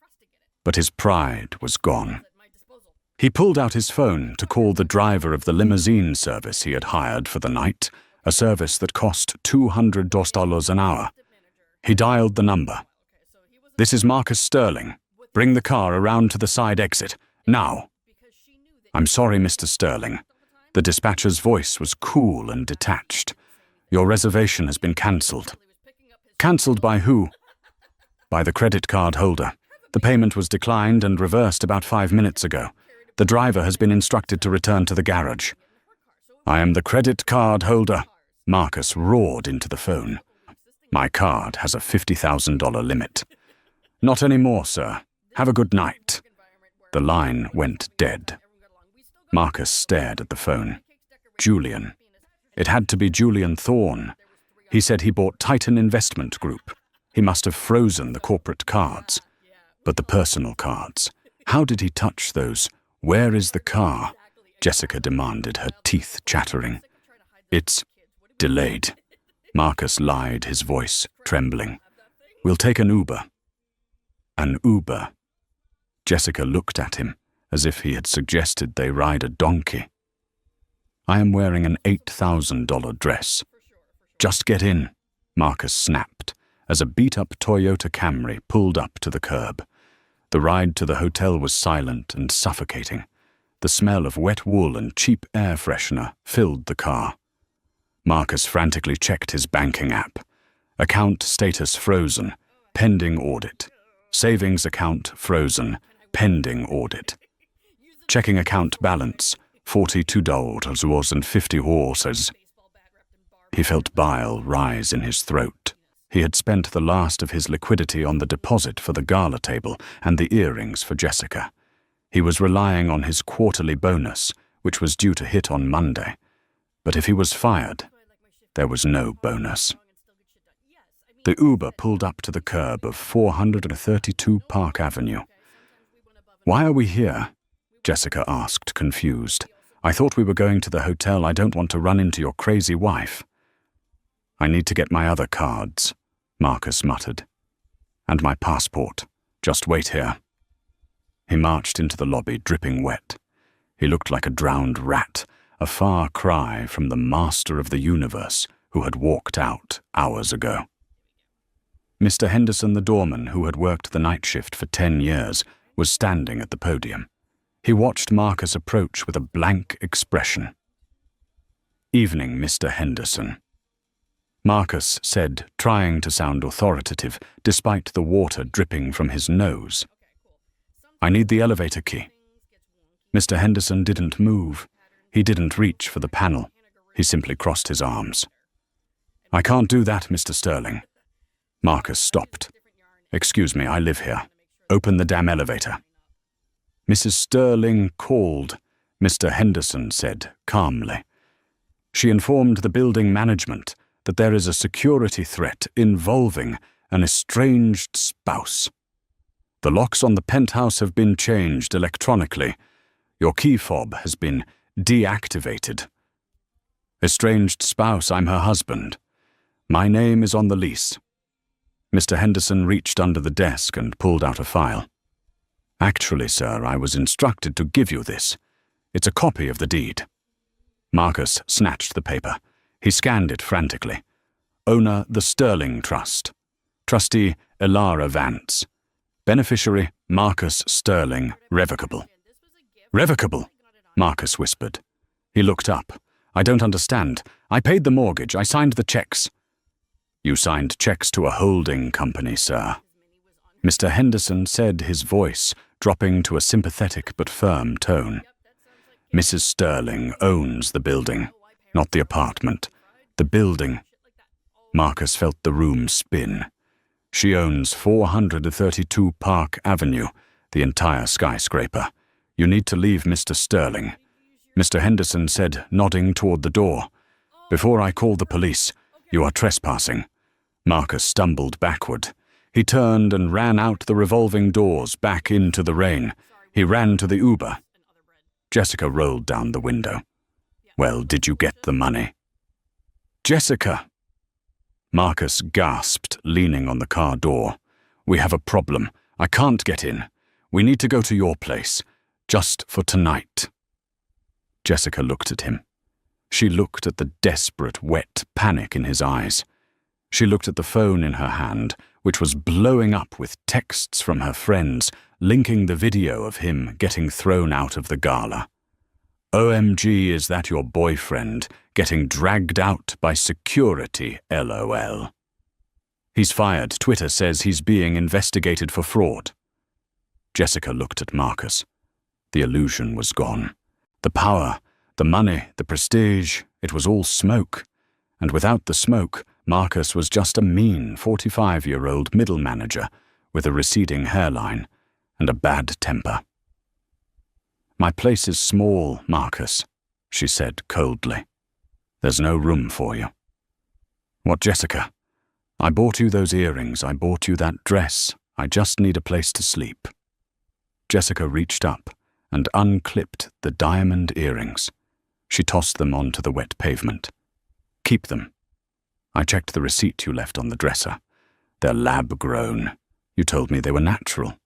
But his pride was gone. He pulled out his phone to call the driver of the limousine service he had hired for the night, a service that cost $200 an hour. He dialed the number. This is Marcus Sterling. Bring the car around to the side exit, now. I'm sorry, Mr. Sterling. The dispatcher's voice was cool and detached. Your reservation has been cancelled. Cancelled by who? By the credit card holder. The payment was declined and reversed about 5 minutes ago. The driver has been instructed to return to the garage. I am the credit card holder, Marcus roared into the phone. My card has a $50,000 limit. Not anymore, sir. Have a good night. The line went dead. Marcus stared at the phone. Julian. It had to be Julian Thorne. He said he bought Titan Investment Group. He must have frozen the corporate cards. But the personal cards, how did he touch those? Where is the car? Jessica demanded, her teeth chattering. It's delayed. Marcus lied, his voice trembling. We'll take an Uber. An Uber. Jessica looked at him, as if he had suggested they ride a donkey. I am wearing an $8,000 dress. Just get in, Marcus snapped, as a beat-up Toyota Camry pulled up to the curb. The ride to the hotel was silent and suffocating. The smell of wet wool and cheap air freshener filled the car. Marcus frantically checked his banking app. Account status frozen, pending audit. Savings account frozen, pending audit. Checking account balance, $42.50. He felt bile rise in his throat. He had spent the last of his liquidity on the deposit for the gala table and the earrings for Jessica. He was relying on his quarterly bonus, which was due to hit on Monday. But if he was fired, there was no bonus. The Uber pulled up to the curb of 432 Park Avenue. Why are we here? Jessica asked, confused. I thought we were going to the hotel. I don't want to run into your crazy wife. I need to get my other cards, Marcus muttered. And my passport. Just wait here. He marched into the lobby, dripping wet. He looked like a drowned rat, a far cry from the master of the universe who had walked out hours ago. Mr. Henderson, the doorman, who had worked the night shift for 10 years, was standing at the podium. He watched Marcus approach with a blank expression. Evening, Mr. Henderson. Marcus said, trying to sound authoritative, despite the water dripping from his nose. I need the elevator key. Mr. Henderson didn't move. He didn't reach for the panel. He simply crossed his arms. I can't do that, Mr. Sterling. Marcus stopped. Excuse me, I live here. Open the damn elevator. Mrs. Sterling called, Mr. Henderson said calmly. She informed the building management that there is a security threat involving an estranged spouse. The locks on the penthouse have been changed electronically. Your key fob has been deactivated. Estranged spouse, I'm her husband. My name is on the lease. Mr. Henderson reached under the desk and pulled out a file. Actually, sir, I was instructed to give you this. It's a copy of the deed. Marcus snatched the paper. He scanned it frantically. Owner, the Sterling Trust. Trustee, Elara Vance. Beneficiary, Marcus Sterling, revocable. Revocable, Marcus whispered. He looked up. I don't understand. I paid the mortgage. I signed the checks. You signed checks to a holding company, sir. Mr. Henderson said, his voice dropping to a sympathetic but firm tone. Mrs. Sterling owns the building, not the apartment. The building. Marcus felt the room spin. She owns 432 Park Avenue, the entire skyscraper. You need to leave Mr. Sterling. Mr. Henderson said, nodding toward the door. Before I call the police, you are trespassing. Marcus stumbled backward. He turned and ran out the revolving doors back into the rain. He ran to the Uber. Jessica rolled down the window. Well, did you get the money? Jessica! Marcus gasped, leaning on the car door. We have a problem. I can't get in. We need to go to your place. Just for tonight. Jessica looked at him. She looked at the desperate, wet panic in his eyes. She looked at the phone in her hand, which was blowing up with texts from her friends, linking the video of him getting thrown out of the gala. OMG, is that your boyfriend getting dragged out by security, LOL. He's fired. Twitter says he's being investigated for fraud. Jessica looked at Marcus. The illusion was gone. The power, the money, the prestige, it was all smoke. And without the smoke, Marcus was just a mean 45-year-old middle manager with a receding hairline and a bad temper. "My place is small, Marcus," she said coldly. "There's no room for you." "What, Jessica? I bought you those earrings, I bought you that dress. I just need a place to sleep." Jessica reached up and unclipped the diamond earrings. She tossed them onto the wet pavement. "Keep them. I checked the receipt you left on the dresser. They're lab-grown. You told me they were natural."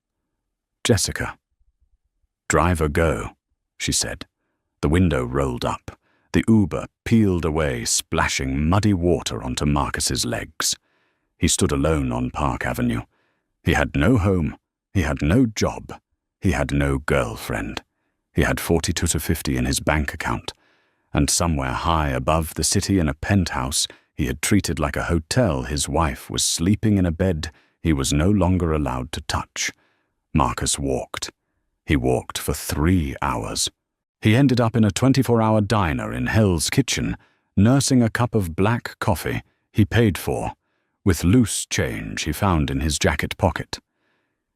"Jessica." "Driver, go," she said. The window rolled up. The Uber peeled away, splashing muddy water onto Marcus's legs. He stood alone on Park Avenue. He had no home. He had no job. He had no girlfriend. He had 42 to 50 in his bank account. And somewhere high above the city in a penthouse he had treated like a hotel his wife was sleeping in a bed he was no longer allowed to touch. Marcus walked. He walked for 3 hours. He ended up in a 24-hour diner in Hell's Kitchen, nursing a cup of black coffee he paid for, with loose change he found in his jacket pocket.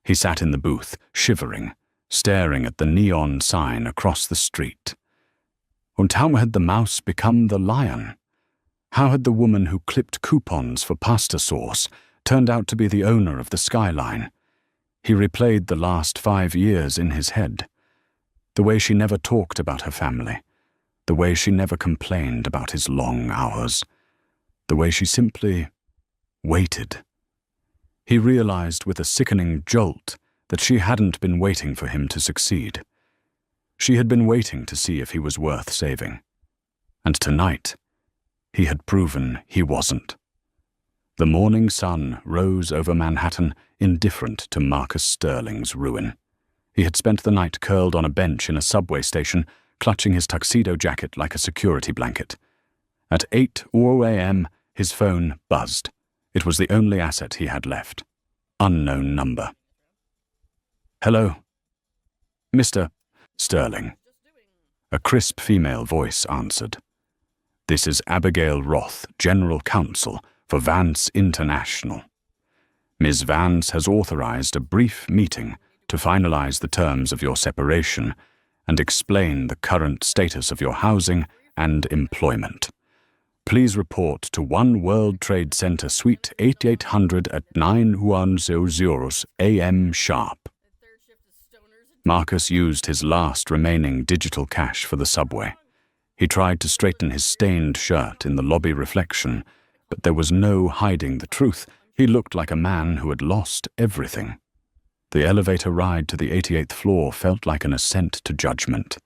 He sat in the booth, shivering, staring at the neon sign across the street. And how had the mouse become the lion? How had the woman who clipped coupons for pasta sauce turned out to be the owner of the skyline? He replayed the last 5 years in his head. The way she never talked about her family. The way she never complained about his long hours. The way she simply waited. He realized with a sickening jolt that she hadn't been waiting for him to succeed. She had been waiting to see if he was worth saving. And tonight, he had proven he wasn't. The morning sun rose over Manhattan, indifferent to Marcus Sterling's ruin. He had spent the night curled on a bench in a subway station, clutching his tuxedo jacket like a security blanket. At 8:00 a.m., his phone buzzed. It was the only asset he had left. Unknown number. "Hello?" "Mr. Sterling." A crisp female voice answered. "This is Abigail Roth, General Counsel for Vance International. Ms. Vance has authorized a brief meeting to finalize the terms of your separation and explain the current status of your housing and employment. Please report to 1 World Trade Center Suite 8800 at 9100 a.m. sharp." Marcus used his last remaining digital cash for the subway. He tried to straighten his stained shirt in the lobby reflection, but there was no hiding the truth. He looked like a man who had lost everything. The elevator ride to the 88th floor felt like an ascent to judgment.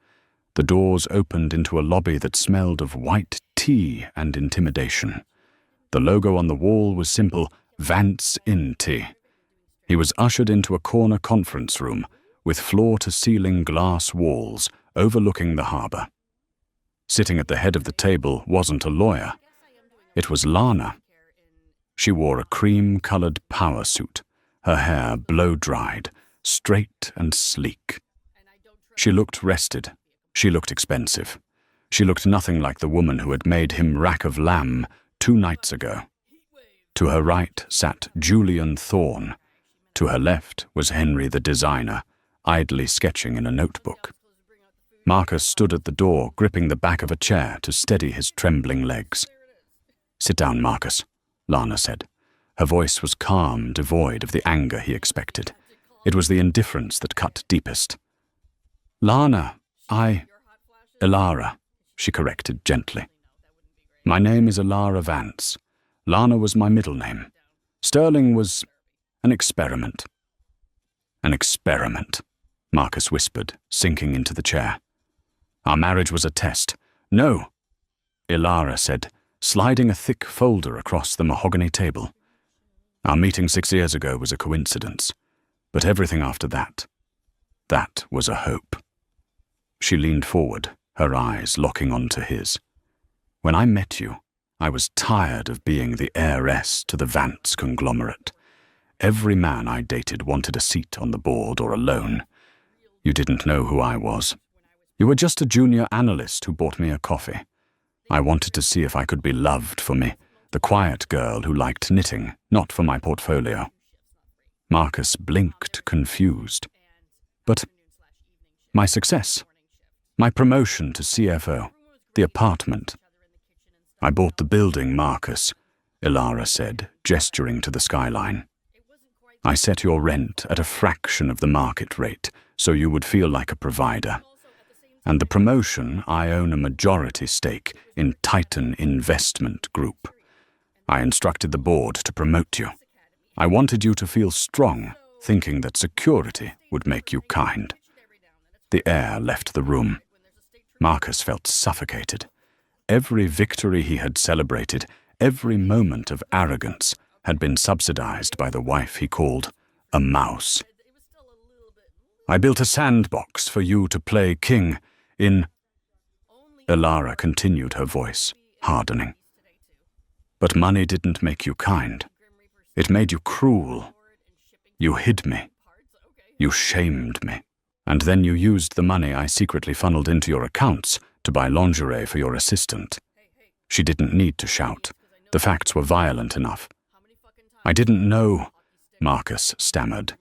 The doors opened into a lobby that smelled of white tea and intimidation. The logo on the wall was simple, Vance Inti. He was ushered into a corner conference room with floor-to-ceiling glass walls overlooking the harbor. Sitting at the head of the table wasn't a lawyer. It was Lana. She wore a cream-colored power suit, her hair blow-dried, straight and sleek. She looked rested. She looked expensive. She looked nothing like the woman who had made him rack of lamb 2 nights ago. To her right sat Julian Thorne. To her left was Henry the designer, idly sketching in a notebook. Marcus stood at the door, gripping the back of a chair to steady his trembling legs. "Sit down, Marcus," Lana said. Her voice was calm, devoid of the anger he expected. It was the indifference that cut deepest. "Lana, Ilara," she corrected gently. "My name is Ilara Vance. Lana was my middle name. Sterling was an experiment." "An experiment," Marcus whispered, sinking into the chair. "Our marriage was a test." "No," Ilara said, sliding a thick folder across the mahogany table. "Our meeting 6 years ago was a coincidence, but everything after that was a hope." She leaned forward, her eyes locking onto his. "When I met you, I was tired of being the heiress to the Vance conglomerate. Every man I dated wanted a seat on the board or a loan. You didn't know who I was. You were just a junior analyst who bought me a coffee. I wanted to see if I could be loved for me, the quiet girl who liked knitting, not for my portfolio. Marcus blinked, confused. But my success, my promotion to CFO, the apartment. I bought the building, Marcus, Ilara said, gesturing to the skyline. I set your rent at a fraction of the market rate, so you would feel like a provider. And the promotion, I own a majority stake in Titan Investment Group. I instructed the board to promote you. I wanted you to feel strong, thinking that security would make you kind. The air left the room. Marcus felt suffocated. Every victory he had celebrated, every moment of arrogance, had been subsidized by the wife he called a mouse. I built a sandbox for you to play king in... Ilara continued, her voice hardening. But money didn't make you kind. It made you cruel. You hid me. You shamed me. And then you used the money I secretly funneled into your accounts to buy lingerie for your assistant. She didn't need to shout. The facts were violent enough. I didn't know, Marcus stammered.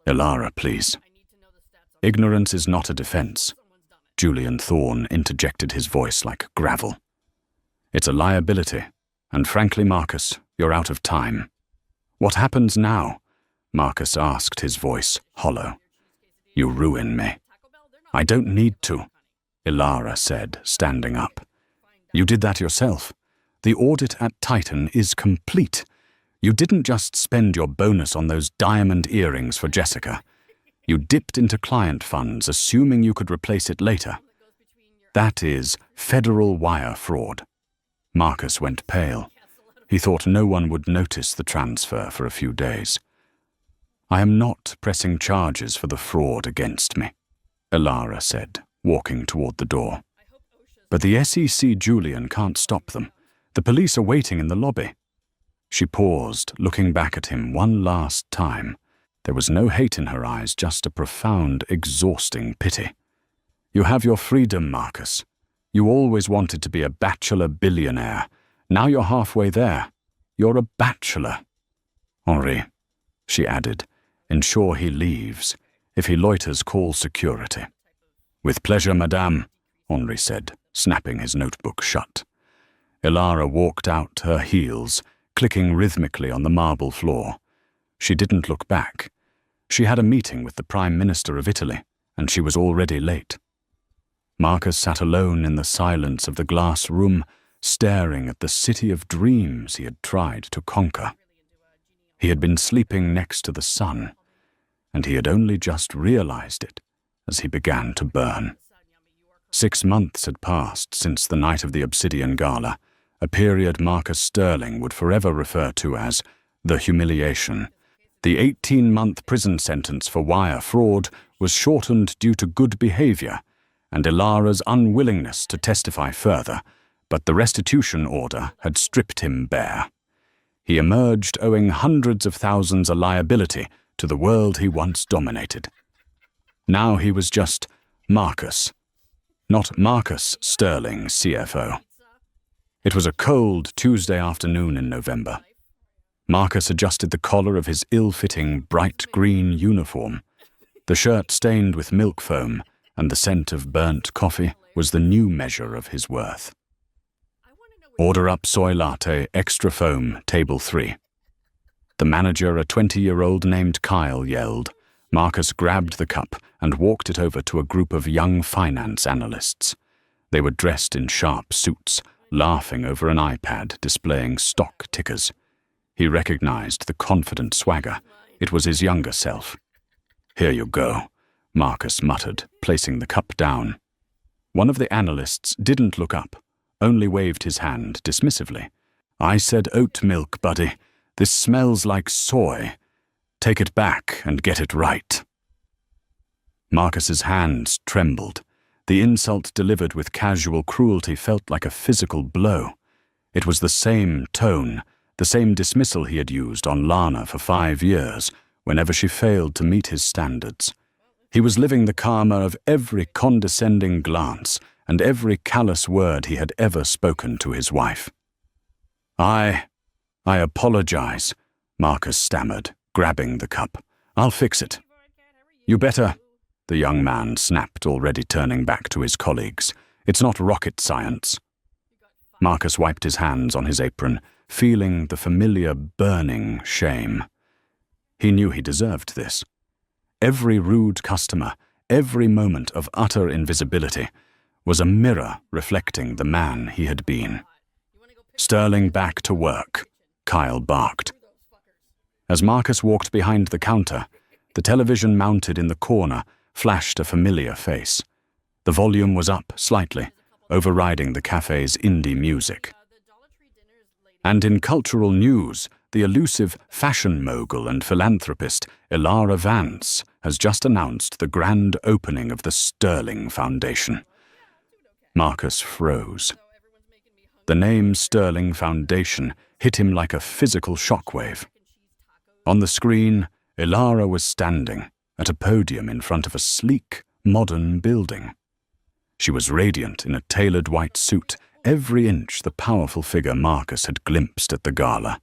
Ilara, please. Ignorance is not a defense. Julian Thorne interjected, his voice like gravel. It's a liability, and frankly, Marcus, you're out of time. What happens now? Marcus asked, his voice hollow. You ruin me. I don't need to, Ilara said, standing up. You did that yourself. The audit at Titan is complete. You didn't just spend your bonus on those diamond earrings for Jessica. You dipped into client funds, assuming you could replace it later. That is federal wire fraud. Marcus went pale. He thought no one would notice the transfer for a few days. I am not pressing charges for the fraud against me, Ilara said, walking toward the door. But the SEC Julian can't stop them. The police are waiting in the lobby. She paused, looking back at him one last time. There was no hate in her eyes, just a profound, exhausting pity. You have your freedom, Marcus. You always wanted to be a bachelor billionaire. Now you're halfway there. You're a bachelor. Henri, she added, ensure he leaves. If he loiters, call security. With pleasure, madame, Henri said, snapping his notebook shut. Ilara walked out, her heels clicking rhythmically on the marble floor. She didn't look back. She had a meeting with the Prime Minister of Italy, and she was already late. Marcus sat alone in the silence of the glass room, staring at the city of dreams he had tried to conquer. He had been sleeping next to the sun, and he had only just realized it as he began to burn. 6 months had passed since the night of the Obsidian Gala, a period Marcus Sterling would forever refer to as the humiliation. The 18-month prison sentence for wire fraud was shortened due to good behavior and Ilara's unwillingness to testify further, but the restitution order had stripped him bare. He emerged owing hundreds of thousands a liability to the world he once dominated. Now he was just Marcus, not Marcus Sterling, CFO. It was a cold Tuesday afternoon in November. Marcus adjusted the collar of his ill-fitting bright green uniform. The shirt stained with milk foam and the scent of burnt coffee was the new measure of his worth. Order up soy latte, extra foam, table 3. The manager, a 20-year-old named Kyle, yelled. Marcus grabbed the cup and walked it over to a group of young finance analysts. They were dressed in sharp suits, laughing over an iPad displaying stock tickers. He recognized the confident swagger. It was his younger self. Here you go, Marcus muttered, placing the cup down. One of the analysts didn't look up, only waved his hand dismissively. I said oat milk, buddy. This smells like soy. Take it back and get it right. Marcus's hands trembled. The insult delivered with casual cruelty felt like a physical blow. It was the same tone, the same dismissal he had used on Lana for 5 years, whenever she failed to meet his standards. He was living the karma of every condescending glance and every callous word he had ever spoken to his wife. I apologize, Marcus stammered, grabbing the cup. I'll fix it. You better, the young man snapped, already turning back to his colleagues. It's not rocket science. Marcus wiped his hands on his apron, feeling the familiar burning shame. He knew he deserved this. Every rude customer, every moment of utter invisibility, was a mirror reflecting the man he had been. Sterling, back to work, Kyle barked. As Marcus walked behind the counter, the television mounted in the corner flashed a familiar face. The volume was up slightly, overriding the cafe's indie music. And in cultural news, the elusive fashion mogul and philanthropist Ilara Vance has just announced the grand opening of the Sterling Foundation. Marcus froze. The name Sterling Foundation hit him like a physical shockwave. On the screen, Ilara was standing at a podium in front of a sleek, modern building. She was radiant in a tailored white suit, every inch the powerful figure Marcus had glimpsed at the gala.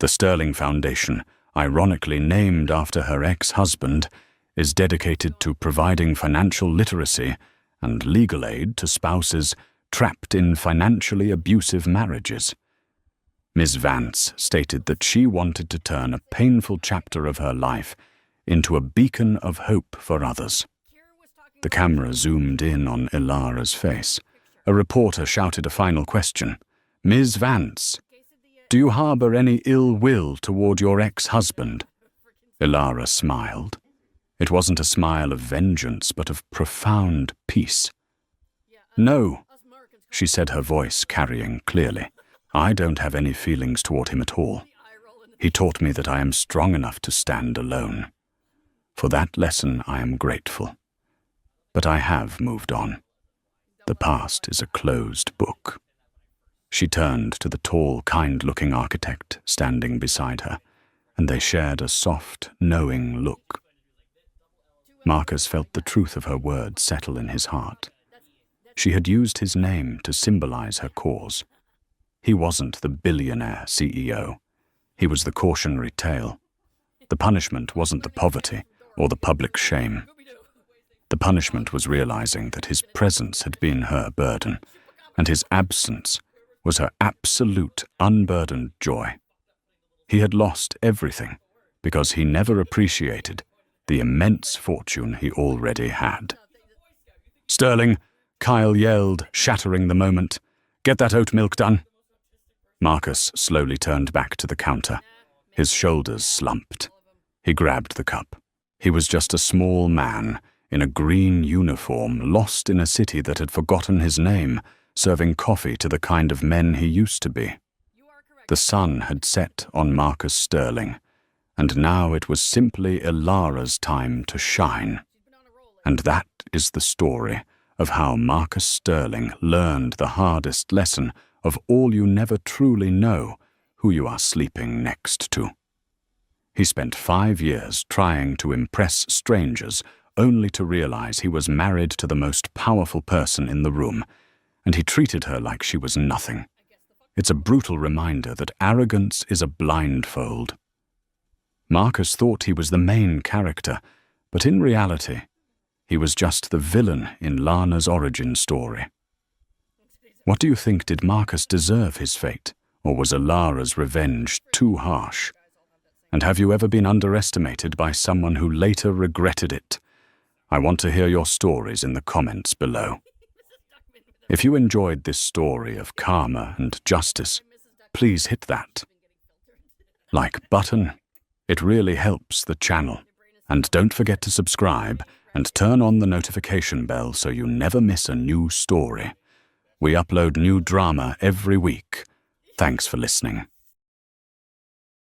The Sterling Foundation, ironically named after her ex-husband, is dedicated to providing financial literacy and legal aid to spouses trapped in financially abusive marriages. Ms. Vance stated that she wanted to turn a painful chapter of her life into a beacon of hope for others. The camera zoomed in on Ilara's face. A reporter shouted a final question. Ms. Vance, do you harbor any ill will toward your ex-husband? Ilara smiled. It wasn't a smile of vengeance, but of profound peace. No, she said, her voice carrying clearly. I don't have any feelings toward him at all. He taught me that I am strong enough to stand alone. For that lesson I am grateful. But I have moved on. The past is a closed book. She turned to the tall, kind-looking architect standing beside her, and they shared a soft, knowing look. Marcus felt the truth of her words settle in his heart. She had used his name to symbolize her cause. He wasn't the billionaire CEO. He was the cautionary tale. The punishment wasn't the poverty or the public shame. The punishment was realizing that his presence had been her burden, and his absence was her absolute, unburdened joy. He had lost everything because he never appreciated the immense fortune he already had. Sterling, Kyle yelled, shattering the moment. Get that oat milk done. Marcus slowly turned back to the counter. His shoulders slumped. He grabbed the cup. He was just a small man in a green uniform, lost in a city that had forgotten his name, serving coffee to the kind of men he used to be. The sun had set on Marcus Sterling, and now it was simply Ilara's time to shine. And that is the story of how Marcus Sterling learned the hardest lesson of all: you never truly know who you are sleeping next to. He spent 5 years trying to impress strangers, only to realize he was married to the most powerful person in the room, and he treated her like she was nothing. It's a brutal reminder that arrogance is a blindfold. Marcus thought he was the main character, but in reality, he was just the villain in Lana's origin story. What do you think? Did Marcus deserve his fate, or was Ilara's revenge too harsh? And have you ever been underestimated by someone who later regretted it? I want to hear your stories in the comments below. If you enjoyed this story of karma and justice, please hit that like button. It really helps the channel. And don't forget to subscribe and turn on the notification bell so you never miss a new story. We upload new drama every week. Thanks for listening.